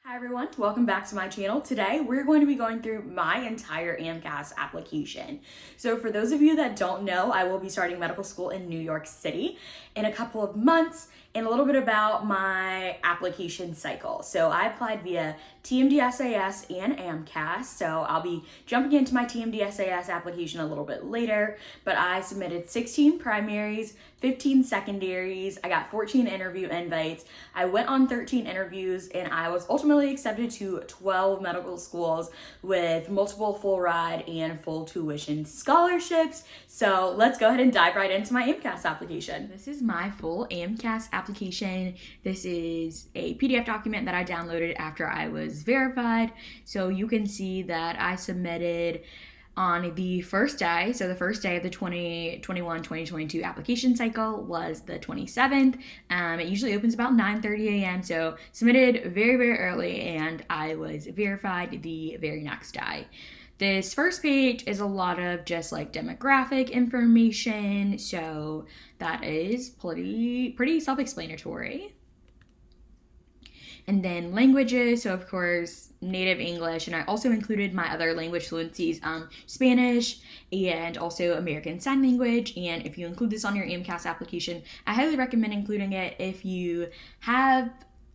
Hi everyone, welcome back to my channel. Today we're going to be going through my entire AMCAS application. So for those of you that don't know, I will be starting medical school in New York City in a couple of months, and a little bit about my application cycle. So I applied via TMD-SAS and AMCAS, so I'll be jumping into my TMD-SAS application a little bit later, but I submitted 16 primaries, 15 secondaries, I got 14 interview invites, I went on 13 interviews, and I was ultimately accepted to 12 medical schools with multiple full ride and full tuition scholarships. So let's go ahead and dive right into my AMCAS application. This is my full AMCAS application. This is a PDF document that I downloaded after I was verified. So you can see that I submitted on the first day. So the first day of the 2021-2022 application cycle was the 27th. It usually opens about 9:30 a.m. So submitted very, very early, and I was verified the very next day. This first page is a lot of just like demographic information. So that is pretty self-explanatory. And then languages, so of course, native English, and I also included my other language fluencies, Spanish and also American Sign Language. And if you include this on your AMCAS application, I highly recommend including it if you have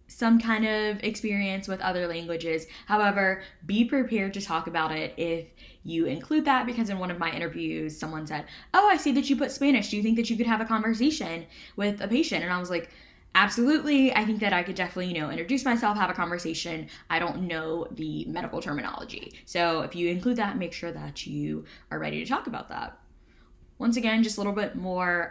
some kind of experience with other languages. However, be prepared to talk about it if you include that, because in one of my interviews, someone said, "Oh, I see that you put Spanish. Do you think that you could have a conversation with a patient?" And I was like, absolutely. I think that I could definitely, introduce myself, have a conversation. I don't know the medical terminology. So if you include that, make sure that you are ready to talk about that. Once again, just a little bit more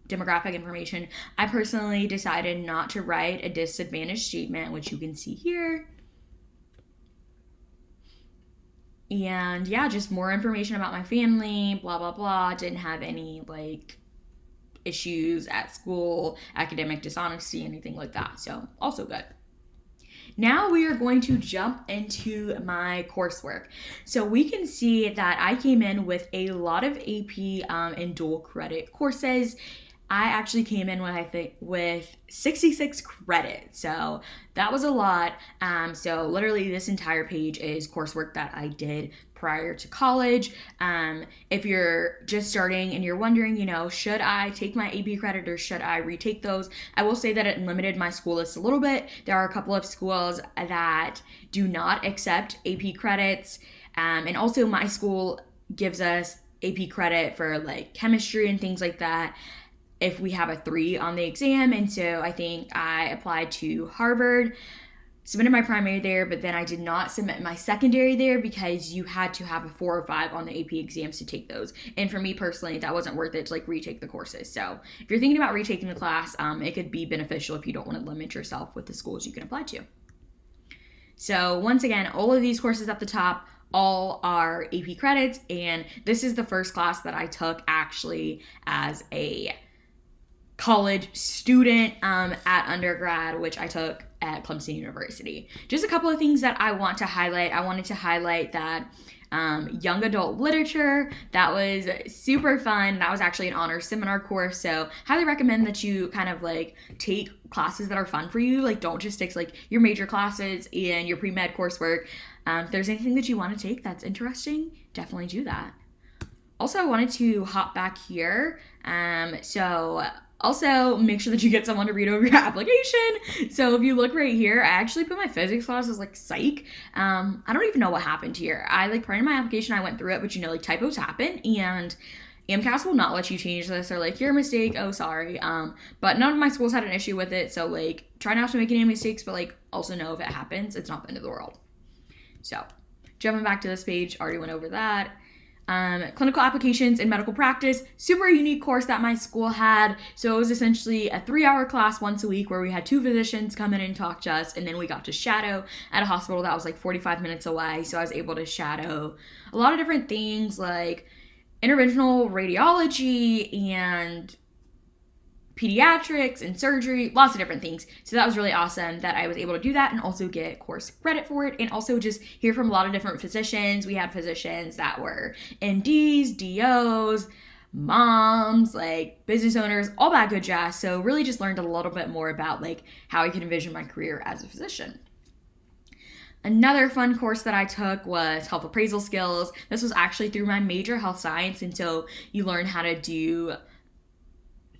demographic information. I personally decided not to write a disadvantaged statement, which you can see here. And yeah, just more information about my family, blah, blah, blah. Didn't have any issues at school, academic dishonesty, anything like that. So also good. Now we are going to jump into my coursework. So we can see that I came in with a lot of AP and dual credit courses. I actually came in with 66 credits, so that was a lot. So literally this entire page is coursework that I did prior to college. If you're just starting and you're wondering, should I take my AP credit or should I retake those? I will say that it limited my school list a little bit. There are a couple of schools that do not accept AP credits, and also my school gives us AP credit for chemistry and things like that if we have a 3 on the exam. And so I think I applied to Harvard, submitted my primary there, but then I did not submit my secondary there because you had to have a 4 or 5 on the AP exams to take those. And for me personally, that wasn't worth it to retake the courses. So if you're thinking about retaking the class, it could be beneficial if you don't want to limit yourself with the schools you can apply to. So once again, all of these courses at the top all are AP credits, and this is the first class that I took actually as a college student at undergrad, which I took at Clemson University. Just a couple of things that I want to highlight. I wanted to highlight that young adult literature, that was super fun. That was actually an honors seminar course, so highly recommend that you kind of take classes that are fun for you. Don't just stick to your major classes and your pre-med coursework. If there's anything that you want to take that's interesting, definitely do that. Also, I wanted to hop back here. Also, make sure that you get someone to read over your application. So if you look right here, I actually put my physics class as psych. I don't even know what happened here. I prior to my application, I went through it, but typos happen, and AMCAS will not let you change this. They're your mistake, oh sorry. But none of my schools had an issue with it, so try not to make any mistakes, but also know if it happens, it's not the end of the world. So jumping back to this page, already went over that. Clinical applications in medical practice, super unique course that my school had. So it was essentially a 3-hour class once a week where we had 2 physicians come in and talk to us, and then we got to shadow at a hospital that was 45 minutes away. So I was able to shadow a lot of different things like interventional radiology and pediatrics and surgery, lots of different things. So that was really awesome that I was able to do that and also get course credit for it, and also just hear from a lot of different physicians. We had physicians that were MDs, DOs, moms, business owners, all that good jazz. So really just learned a little bit more about how I could envision my career as a physician. Another fun course that I took was health appraisal skills. This was actually through my major, health science, and so you learn how to do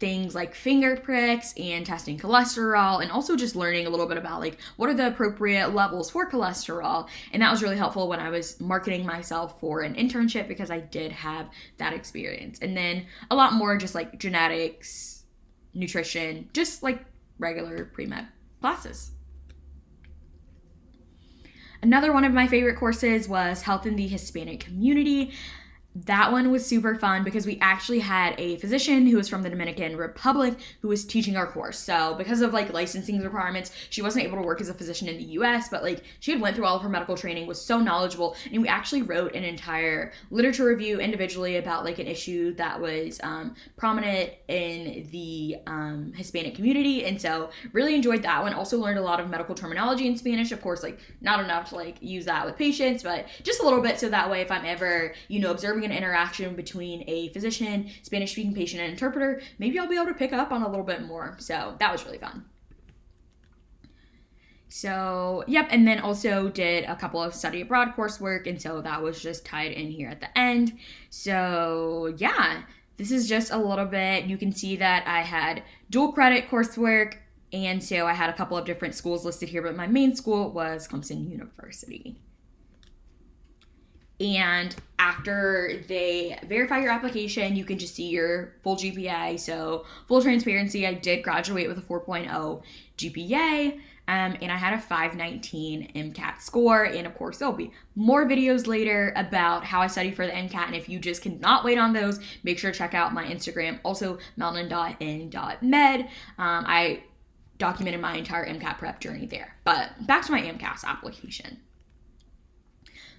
things like finger pricks and testing cholesterol, and also just learning a little bit about like what are the appropriate levels for cholesterol. And that was really helpful when I was marketing myself for an internship, because I did have that experience. And then a lot more just like genetics, nutrition, just like regular pre-med classes. Another one of my favorite courses was health in the Hispanic community. That one was super fun because we actually had a physician who was from the Dominican Republic who was teaching our course. So because of like licensing requirements, she wasn't able to work as a physician in the US, but like she had went through all of her medical training, was so knowledgeable, and we actually wrote an entire literature review individually about like an issue that was prominent in the Hispanic community. And so really enjoyed that one. Also learned a lot of medical terminology in Spanish, of course, like not enough to like use that with patients, but just a little bit, so that way if I'm ever, observing an interaction between a physician, Spanish speaking patient, and interpreter, maybe I'll be able to pick up on a little bit more. So that was really fun. So, yep, and then also did a couple of study abroad coursework, and so that was just tied in here at the end. So, yeah, this is just a little bit. You can see that I had dual credit coursework, and so I had a couple of different schools listed here, but my main school was Clemson University. And after they verify your application, you can just see your full GPA. So full transparency, I did graduate with a 4.0 GPA, and I had a 519 MCAT score. And of course, there'll be more videos later about how I study for the MCAT. And if you just cannot wait on those, make sure to check out my Instagram, also mountain.n.med. I documented my entire MCAT prep journey there. But back to my AMCAS application.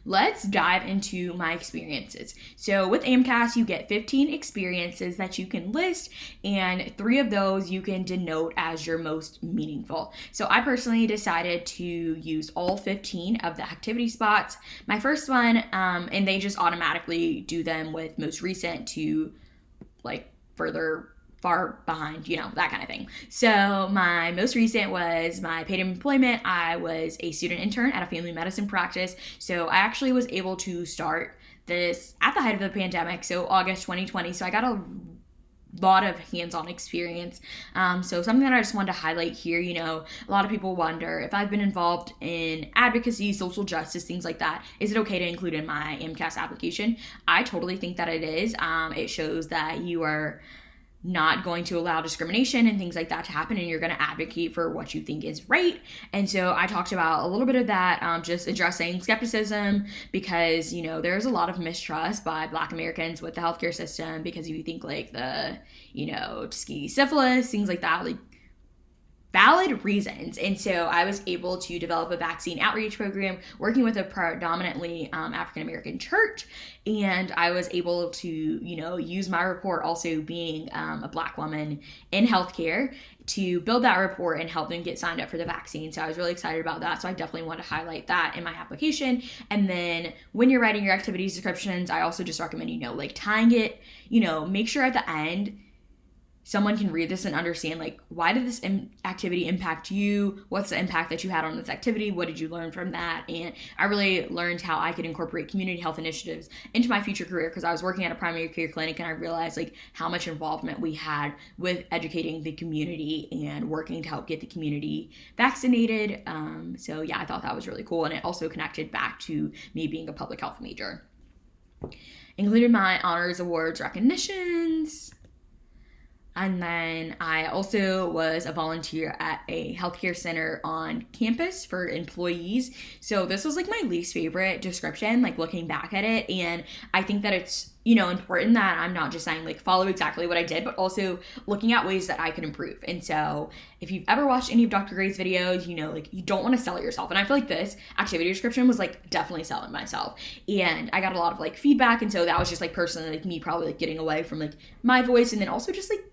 Let's dive into my experiences. So with AMCAS, you get 15 experiences that you can list, and 3 of those you can denote as your most meaningful. So I personally decided to use all 15 of the activity spots. My first one, and they just automatically do them with most recent to like far behind, that kind of thing. So my most recent was my paid employment. I was a student intern at a family medicine practice. So I actually was able to start this at the height of the pandemic, so August 2020. So I got a lot of hands-on experience. So something that I just wanted to highlight here, a lot of people wonder if I've been involved in advocacy, social justice, things like that, is it okay to include in my AMCAS application? I totally think that it is. It shows that you are not going to allow discrimination and things like that to happen, and you're going to advocate for what you think is right. And so I talked about a little bit of that, just addressing skepticism, because there's a lot of mistrust by Black Americans with the healthcare system, because if you think like the Tuskegee syphilis, things like that, like valid reasons. And so I was able to develop a vaccine outreach program working with a predominantly African-American church. And I was able to, use my report, also being a Black woman in healthcare, to build that report and help them get signed up for the vaccine. So I was really excited about that. So I definitely want to highlight that in my application. And then when you're writing your activities descriptions, I also just recommend, tying it, make sure at the end, someone can read this and understand, like, why did this activity impact you? What's the impact that you had on this activity? What did you learn from that? And I really learned how I could incorporate community health initiatives into my future career, because I was working at a primary care clinic, and I realized like how much involvement we had with educating the community and working to help get the community vaccinated. So yeah, I thought that was really cool. And it also connected back to me being a public health major. Included my honors, awards, recognitions. And then I also was a volunteer at a healthcare center on campus for employees. So this was like my least favorite description, like looking back at it. And I think that it's, important that I'm not just saying like follow exactly what I did, but also looking at ways that I could improve. And so if you've ever watched any of Dr. Gray's videos, you don't want to sell it yourself. And I feel like this activity description was like definitely selling myself. And I got a lot of like feedback. And so that was just like personally like me probably like getting away from like my voice, and then also just like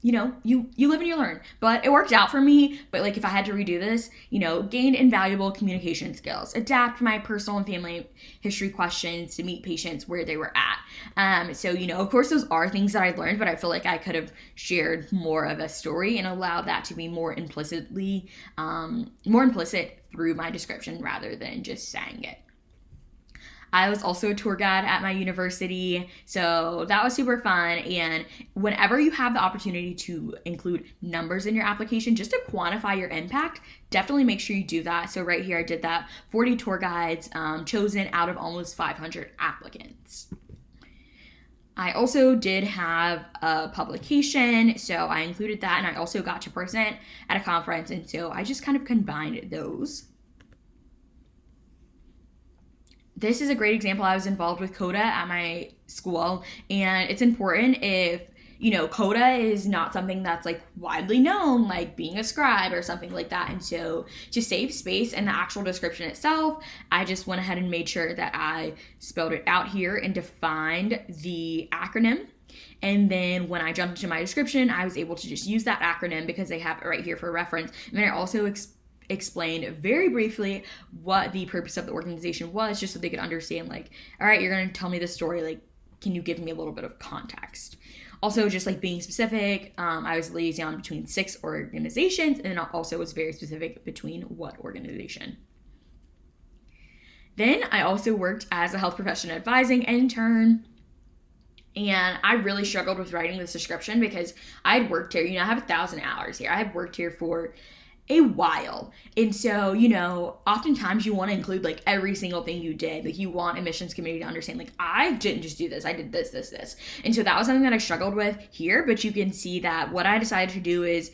you live and you learn. But it worked out for me. But like if I had to redo this, gained invaluable communication skills, adapt my personal and family history questions to meet patients where they were at. So of course those are things that I learned, but I feel like I could have shared more of a story and allowed that to be more implicit through my description rather than just saying it. I was also a tour guide at my university, so that was super fun. And whenever you have the opportunity to include numbers in your application just to quantify your impact, definitely make sure you do that. So right here I did that. 40 tour guides chosen out of almost 500 applicants. I also did have a publication, so I included that, and I also got to present at a conference, and so I just kind of combined those. This is a great example. I was involved with CODA at my school, and it's important if, CODA is not something that's like widely known, like being a scribe or something like that. And so to save space in the actual description itself, I just went ahead and made sure that I spelled it out here and defined the acronym. And then when I jumped into my description, I was able to just use that acronym because they have it right here for reference. And then I also explained very briefly what the purpose of the organization was, just so they could understand, like, all right, you're going to tell me this story, like, can you give me a little bit of context? Also, just like being specific, I was liaison between 6 organizations, and also was very specific between what organization. Then I also worked as a health profession advising intern. And I really struggled with writing this description because I had worked here, I have 1,000 hours here. I had worked here for a while. And so, oftentimes you want to include like every single thing you did. Like you want admissions committee to understand, like, I didn't just do this, I did this. And so that was something that I struggled with here, but you can see that what I decided to do is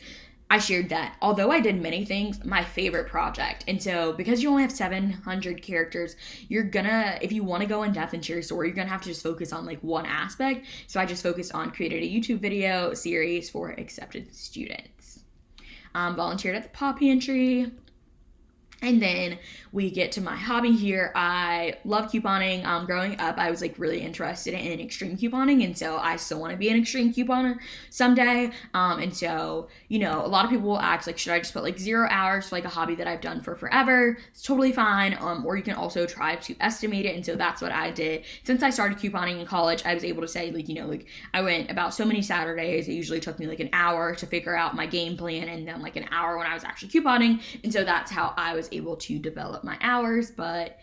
I shared that although I did many things, my favorite project. And so because you only have 700 characters, if you want to go in depth and share your story, you're gonna have to just focus on like one aspect. So I just focused on created a YouTube video series for accepted students. Volunteered at the paw pantry. And then we get to my hobby here. I love couponing. Growing up, I was like really interested in extreme couponing, and so I still want to be an extreme couponer someday. And so, a lot of people will ask, like, should I just put like 0 hours for like a hobby that I've done for forever? It's totally fine. Or you can also try to estimate it. And so that's what I did. Since I started couponing in college, I was able to say, like, I went about so many Saturdays. It usually took me like an hour to figure out my game plan, and then like an hour when I was actually couponing. And so that's how I was able to develop my hours. But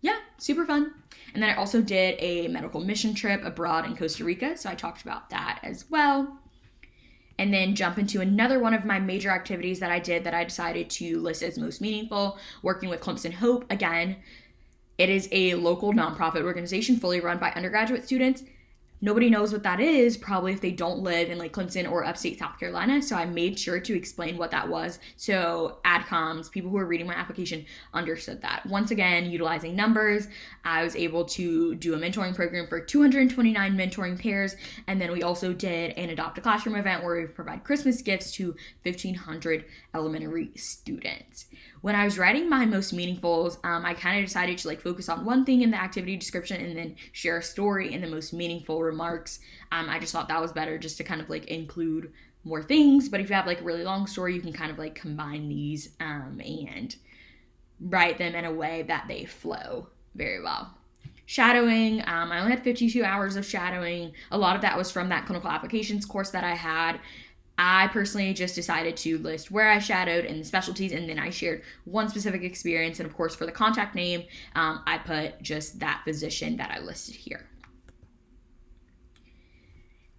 yeah, super fun. And then I also did a medical mission trip abroad in Costa Rica, so I talked about that as well. And then jump into another one of my major activities that I did that I decided to list as most meaningful, working with Clemson Hope. Again, it is a local nonprofit organization fully run by undergraduate students. Nobody knows what that is, probably if they don't live in like Clemson or upstate South Carolina. So I made sure to explain what that was. So ADCOMs, people who were reading my application, understood that. Once again, utilizing numbers, I was able to do a mentoring program for 229 mentoring pairs. And then we also did an Adopt a Classroom event where we provide Christmas gifts to 1,500 elementary students. When I was writing my most meaningfuls, I kind of decided to like focus on one thing in the activity description and then share a story in the most meaningful remarks. I just thought that was better just to kind of like include more things. But if you have like a really long story, you can kind of like combine these and write them in a way that they flow very well. Shadowing, I only had 52 hours of shadowing. A lot of that was from that clinical applications course that I had. I personally just decided to list where I shadowed and the specialties, and then I shared one specific experience. And of course, for the contact name, I put just that physician that I listed here.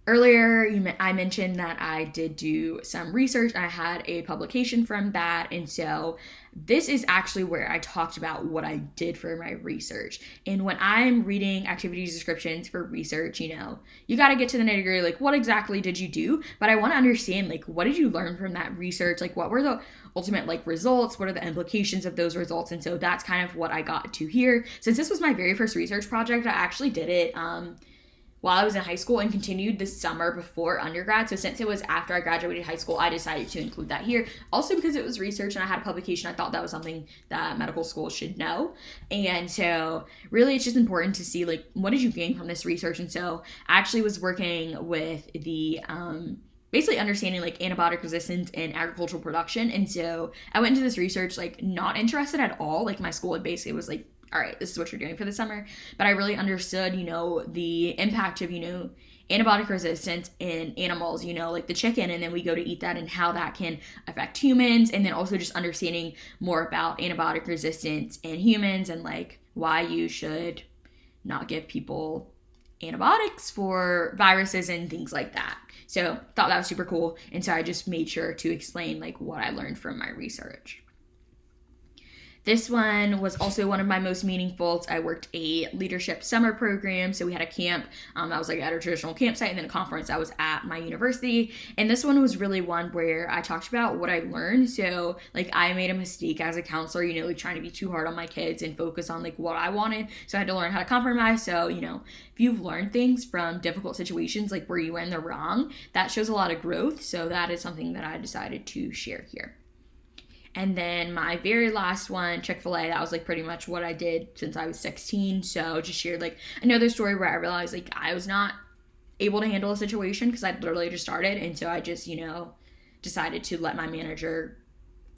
Earlier, I mentioned that I did do some research. I had a publication from that. And so this is actually where I talked about what I did for my research. And when I'm reading activities descriptions for research, you got to get to the nitty gritty, like what exactly did you do? But I want to understand, like, what did you learn from that research? Like, what were the ultimate like results? What are the implications of those results? And so that's kind of what I got to here. Since this was my very first research project, I actually did it while I was in high school and continued this summer before undergrad. So since it was after I graduated high school, I decided to include that here. Also because it was research and I had a publication, I thought that was something that medical schools should know. And so really it's just important to see, like, what did you gain from this research? And so I actually was working with the basically understanding like antibiotic resistance in agricultural production. And so I went into this research like not interested at all. Like my school basically was like, all right, this is what you're doing for the summer. But I really understood, the impact of, antibiotic resistance in animals, like the chicken, and then we go to eat that and how that can affect humans. And then also just understanding more about antibiotic resistance in humans and like why you should not give people antibiotics for viruses and things like that. So thought that was super cool. And so I just made sure to explain like what I learned from my research. This one was also one of my most meaningful. I worked a leadership summer program. So we had a camp that was like at a traditional campsite, and then a conference that was at my university. And this one was really one where I talked about what I learned. So like I made a mistake as a counselor, like trying to be too hard on my kids and focus on like what I wanted. So I had to learn how to compromise. So, if you've learned things from difficult situations, like where you were in the wrong, that shows a lot of growth. So that is something that I decided to share here. And then my very last one, Chick-fil-A, that was like pretty much what I did since I was 16. So just shared like another story where I realized like I was not able to handle a situation because I literally just started. And so I just, decided to let my manager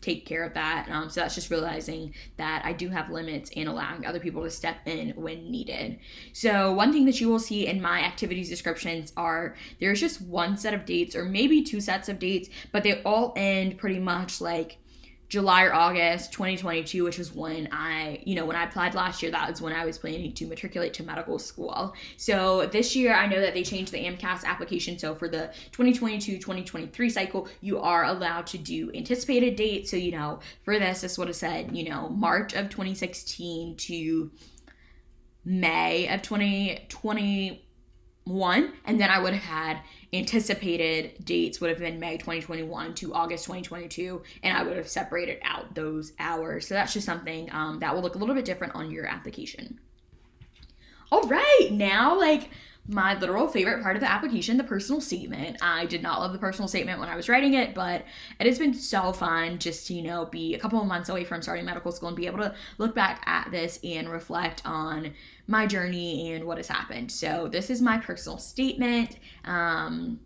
take care of that. So that's just realizing that I do have limits and allowing other people to step in when needed. So one thing that you will see in my activities descriptions are there's just one set of dates or maybe two sets of dates, but they all end pretty much like July or August 2022, which was when when I applied last year, that was when I was planning to matriculate to medical school. So this year, I know that they changed the AMCAS application. So for the 2022-2023 cycle, you are allowed to do anticipated dates. So, for this would have said, March of 2016 to May of 2021. And then I would have had anticipated dates would have been May 2021 to August 2022, and I would have separated out those hours. So that's just something that will look a little bit different on your application. All right, now like my literal favorite part of the application, the personal statement. I did not love the personal statement when I was writing it, but it has been so fun just to, be a couple of months away from starting medical school and be able to look back at this and reflect on my journey and what has happened. So this is my personal statement. I'm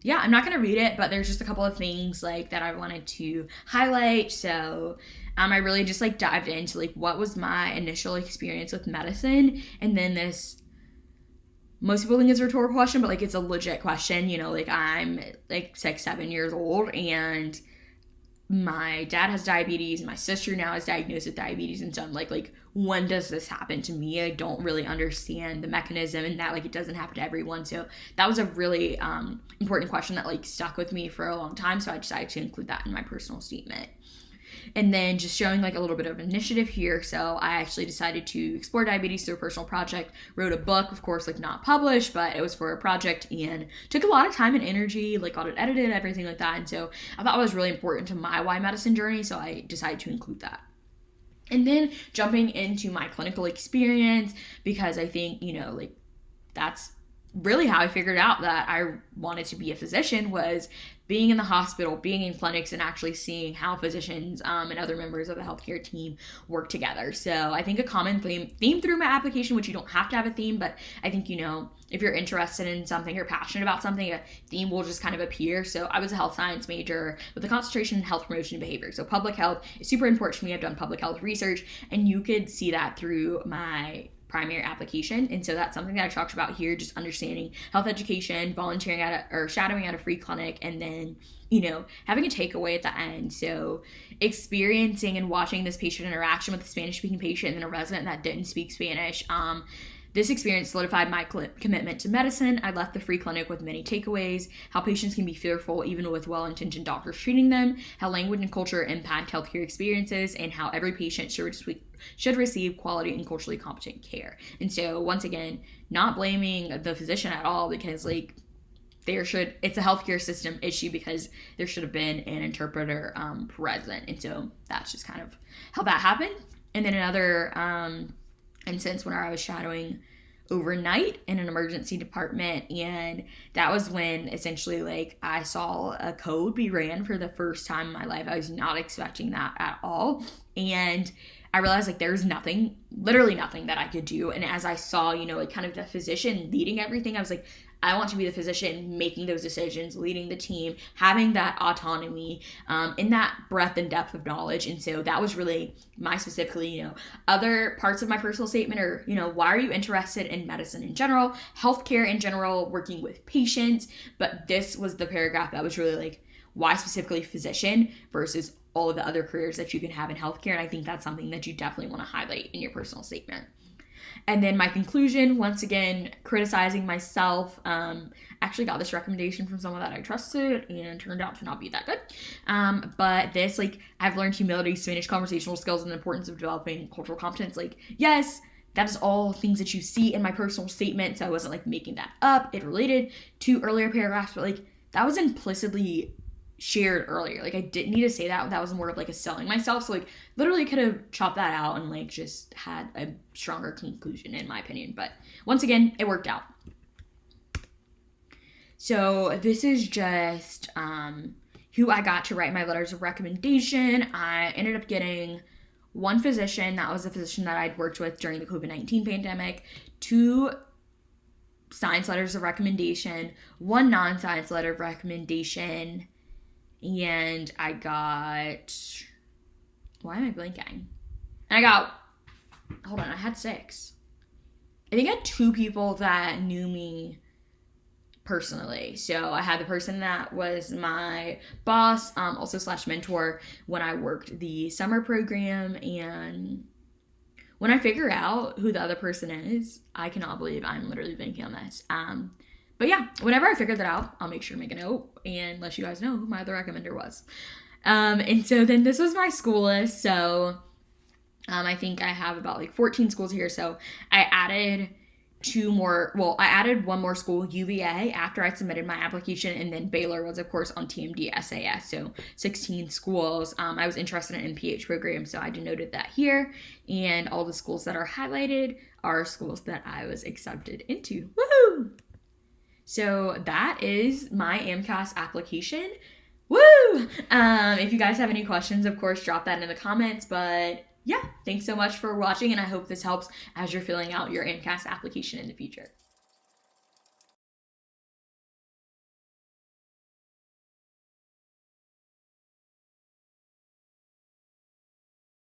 not going to read it, but there's just a couple of things like that I wanted to highlight. So I really just like dived into like what was my initial experience with medicine, and then this, most people think it's a rhetorical question, but like it's a legit question. Like I'm like 6-7 years old, and my dad has diabetes, and my sister now is diagnosed with diabetes, and so I'm like when does this happen to me? I don't really understand the mechanism, and that like it doesn't happen to everyone. So that was a really important question that like stuck with me for a long time. So I decided to include that in my personal statement. And then just showing like a little bit of initiative here. So I actually decided to explore diabetes through a personal project, wrote a book, of course, like not published, but it was for a project and took a lot of time and energy, like got it edited, everything like that. And so I thought it was really important to my why medicine journey. So I decided to include that. And then jumping into my clinical experience, because I think, like that's really how I figured out that I wanted to be a physician, was being in the hospital, being in clinics, and actually seeing how physicians and other members of the healthcare team work together. So I think a common theme through my application, which you don't have to have a theme, but I think, if you're interested in something or passionate about something, a theme will just kind of appear. So I was a health science major with a concentration in health promotion and behavior. So public health is super important to me. I've done public health research, and you could see that through my primary application. And so that's something that I talked about here, just understanding health education, volunteering or shadowing at a free clinic, and then, having a takeaway at the end. So experiencing and watching this patient interaction with a Spanish speaking patient and then a resident that didn't speak Spanish. This experience solidified my commitment to medicine. I left the free clinic with many takeaways: how patients can be fearful even with well-intentioned doctors treating them, how language and culture impact healthcare experiences, and how every patient should receive quality and culturally competent care. And so once again, not blaming the physician at all, because like it's a healthcare system issue, because there should have been an interpreter present. And so that's just kind of how that happened. And then another instance when I was shadowing overnight in an emergency department, and that was when essentially like I saw a code be ran for the first time in my life. I was not expecting that at all, and I realized like there's literally nothing that I could do. And as I saw, like kind of the physician leading everything, I was like, I want to be the physician making those decisions, leading the team, having that autonomy, in that breadth and depth of knowledge. And so that was really my specifically, other parts of my personal statement are, why are you interested in medicine in general, healthcare in general, working with patients? But this was the paragraph that was really like, why specifically physician versus all of the other careers that you can have in healthcare. And I think that's something that you definitely want to highlight in your personal statement. And then my conclusion, once again, criticizing myself. Actually got this recommendation from someone that I trusted and turned out to not be that good. But this, like, I've learned humility, Spanish conversational skills, and the importance of developing cultural competence. Like, yes, that is all things that you see in my personal statement. So I wasn't like making that up. It related to earlier paragraphs, but like that was implicitly shared earlier. Like I didn't need to say that. That was more of like a selling myself. So like literally could have chopped that out and like just had a stronger conclusion in my opinion. But once again, it worked out. So this is just who I got to write my letters of recommendation. I ended up getting one physician. That was a physician that I'd worked with during the COVID-19 pandemic. 2 science letters of recommendation, 1 non-science letter of recommendation. And I got, why am I blanking? And I had 6. I think I had 2 people that knew me personally. So I had the person that was my boss, also / mentor when I worked the summer program. And when I figure out who the other person is, I cannot believe I'm literally blanking on this. But yeah, whenever I figure that out, I'll make sure to make a note and let you guys know who my other recommender was. And so then this was my school list. So I think I have about like 14 schools here. So I added 1 more school, UVA, after I submitted my application. And then Baylor was, of course, on TMD SAS. So 16 schools. I was interested in an MPH program, so I denoted that here. And all the schools that are highlighted are schools that I was accepted into. Woohoo! So that is my AMCAS application. Woo! If you guys have any questions, of course, drop that in the comments. But yeah, thanks so much for watching, and I hope this helps as you're filling out your AMCAS application in the future.